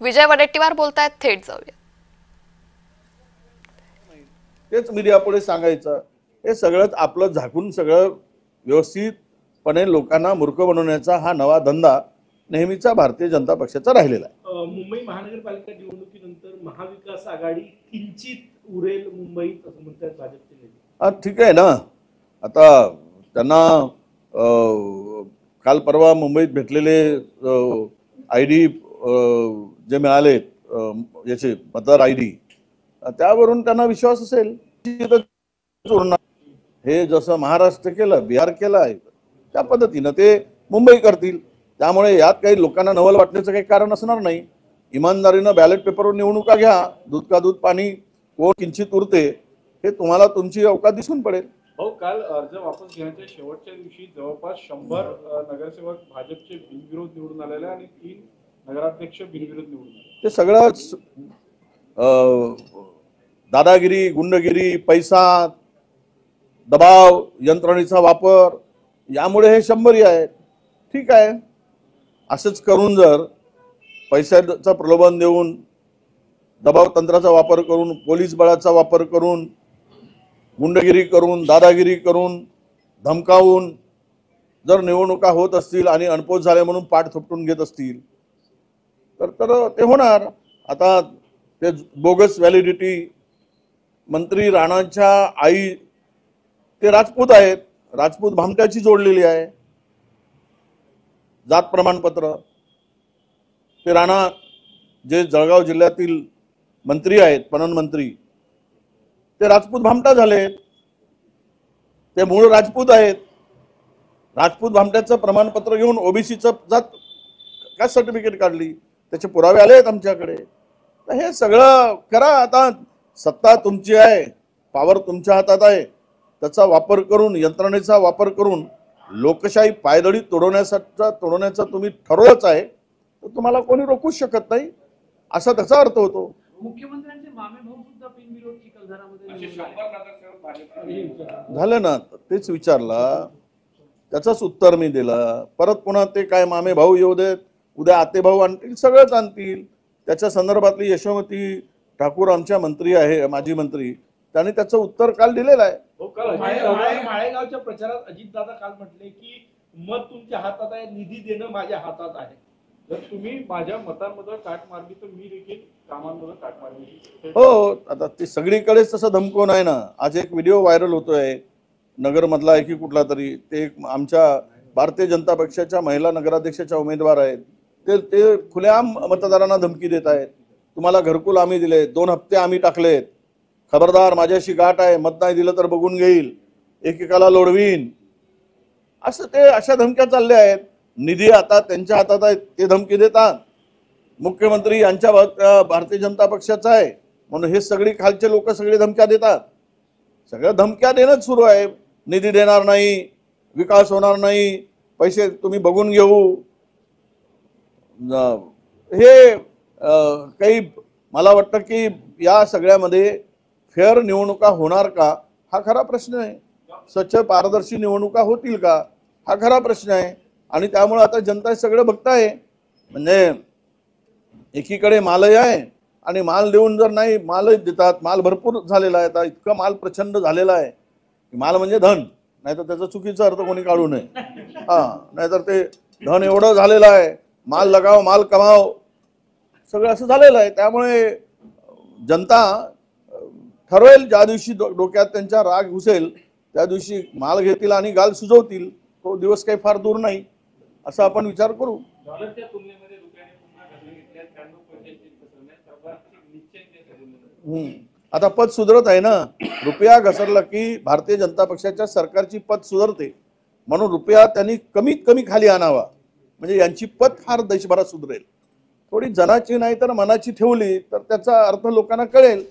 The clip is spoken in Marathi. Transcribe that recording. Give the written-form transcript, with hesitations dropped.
विजय वडेट्टीवार बोलतायत, थेट जाऊया. तेच मीडियापुढे सांगायचं. हे सगळंच आपलं झाकून सगळं व्यवस्थितपणे लोकांना मूर्ख बनवण्याचा हा नवा धंदा नेहमीचा भारतीय जनता पक्षाचा राहिलेला आहे. मुंबई महानगरपालिका निवडणुकीनंतर महाविकास आघाडी किंचित उरेल मुंबईत असं म्हणतात भाजपचे नेते. ठीक आहे ना. आता त्यांना काल परवा मुंबईत भेटलेले ID जे मिळाले याचे मतदार ID, त्यावरून त्यांना विश्वास असेल. हे जसं महाराष्ट्र केलं, बिहार केलं आहे त्या पद्धतीनं ते मुंबई करतील. त्यामुळे यात काही लोकांना नवल वाटण्याचं काही कारण असणार नाही. इमानदारीनं बॅलेट पेपरवर निवडणुका घ्या. दूध का दूध पाणी कोण किंचित उरते हे तुम्हाला तुमची अवकाश दिसून पडेल. हो, काल अर्ज वापस घेण्याच्या शेवटच्या दिवशी जवळपास 100 नगरसेवक भाजपचे बिनविरोध निवडून आलेले आणि 3 नगराध्यक्ष बिनविरोध निवडून आले. ते सगळंच दादागिरी, गुंडगिरी, पैसा, दबाव यंत्रणेचा वापर यामुळे हे 100 आहेत. ठीक आहे, असंच करून जर पैशाचं प्रलोभन देऊन, दबाव तंत्राचा वापर करून, पोलीस बळाचा वापर करून, गुंडगिरी करून, दादागिरी करून, धमकावून जर निवडणुका होत असतील आणि अनपोच झाले म्हणून पाठ थोपटून घेत असतील तर ते होणार. आता ते बोगस व्हॅलिडिटी, मंत्री राणांच्या आई ते राजपूत आहेत, राजपूत भामट्याची जोडलेली आहे जात प्रमाणपत्र. ते राणा जे जळगाव जिल्ह्यातील मंत्री आहेत, पणन मंत्री, ते राजपूत भामटा झालेत. ते मूळ राजपूत आहेत. राजपूत भामट्याचं प्रमाणपत्र घेऊन ओबीसीचं जात कास्ट सर्टिफिकेट काढली, त्याचे पुरावे आले आहेत आमच्याकडे. तर हे सगळं करा. आता सत्ता तुमची आहे, पॉवर तुमच्या हातात आहे. त्याचा वापर करून, यंत्रणेचा वापर करून लोकशाही पायदळी तोडवण्याचं तुम्ही ठरवलंच आहे, तर तुम्हाला कोणी रोखूच शकत नाही असा त्याचा अर्थ होतो. मुख्यमंत्र्यांचे मामे भाऊ सुद्धा बिनविरोध चिखलदरामध्ये झालं ना. तेच विचारला, त्याचंच उत्तर मी दिलं. परत पुन्हा ते काय मामे भाऊ येऊ देत, उद्या आते भाऊ आणतील, सगळंच आणतील. त्याच्या संदर्भातली यशोमती ठाकूर आमच्या मंत्री आहे, माजी मंत्री, त्यांनी त्याचं उत्तर काल दिलेलं आहे. माळेगावच्या प्रचारात अजितदादा काल म्हटले की मत तुमच्या हातात आहे, निधी देणं माझ्या हातात आहे. जर तुम्ही माझ्या मतांमध्ये काट मारली तर मी देखील कामांमध्ये काट मारली. हो, आता ते सगळीकडेच तसं धमकवून आहे ना. आज एक व्हिडिओ व्हायरल होतोय नगरमधला आहे की कुठला तरी, ते आमच्या भारतीय जनता पक्षाच्या महिला नगराध्यक्षाच्या उमेदवार आहेत. ते खुलेआम मतदारांना धमकी देत आहेत. तुम्हाला घरकुल आम्ही दिले, 2 हप्ते आम्ही टाकलेत, खबरदार माझ्याशी गाठ आहे, मत नाही दिलं तर बघून घेईल, एकेकाला लोडवीन, असं ते अशा धमक्या चालल्या आहेत. निधी आता त्यांच्या हातात आहे, ते धमकी देतात. मुख्यमंत्री यांच्या भारतीय जनता पक्षाचा आहे म्हणून हे सगळी खालचे लोक सगळे धमक्या देतात. सगळं धमक्या देणंच सुरू आहे. निधी देणार नाही, विकास होणार नाही, पैसे तुम्ही बघून घेऊ. हे काही मला वाटतं की या सगळ्यामध्ये फेअर निवडणुका होणार का हा खरा प्रश्न आहे. स्वच्छ पारदर्शी निवडणुका होतील का हा खरा प्रश्न आहे. आणि त्यामुळे आता जनता सगळं बघताय. म्हणजे एकीकडे मालही आहे आणि माल देऊन जर नाही, माल देतात, माल भरपूर झालेला आहे. आता इतका माल प्रचंड झालेला आहे. माल म्हणजे धन, नाहीतर त्याचा चुकीचा अर्थ कोणी काढू नये. नाहीतर ते धन एवढं झालेलं आहे, माल लगाव माल कमाव, सगळं असं झालेलं आहे. त्यामुळे जनता ठरवेल, ज्या दिवशी डोक्यात त्यांच्या राग घुसेल त्या दिवशी माल घेतील आणि गाल सुजवतील. तो दिवस काही फार दूर नाही असं आपण विचार करू. आता पद सुधारत आहे ना. रुपया घसरला की भारतीय जनता पक्षाच्या सरकारची पद सुधारते, म्हणून रुपया त्यांनी कमीत कमी खाली आणावा, म्हणजे यांची पद फार देशभरात सुधरेल. थोडी जनाची नाही तर मनाची ठेवली तर त्याचा अर्थ लोकांना कळेल.